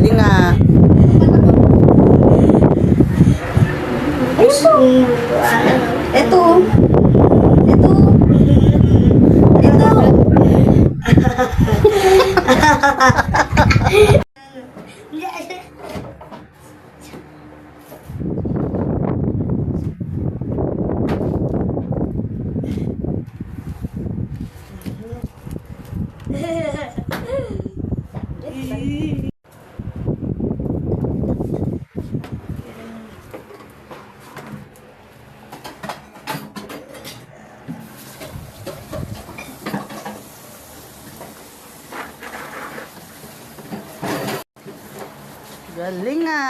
Galing nga. Ito. Ito. Ito. Ito. Galing nga.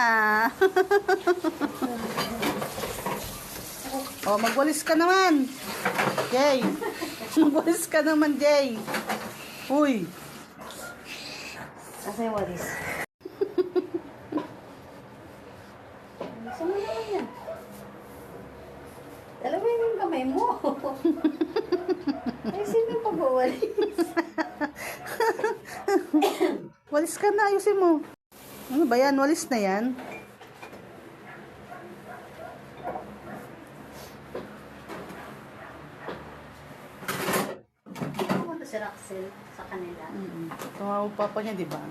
Oh, magwalis ka naman. Jay. Magwalis ka naman, Jay. Uy. Asa yung walis? Gusto mo naman yan. Alam mo yung kamay mo. Ay, sino yung pagwawalis? Walis ka na, ayusin mo. Ano ba yan? Walis na yan? Pumunta si Roxel sa kanila. Tumawag papa niya, di ba?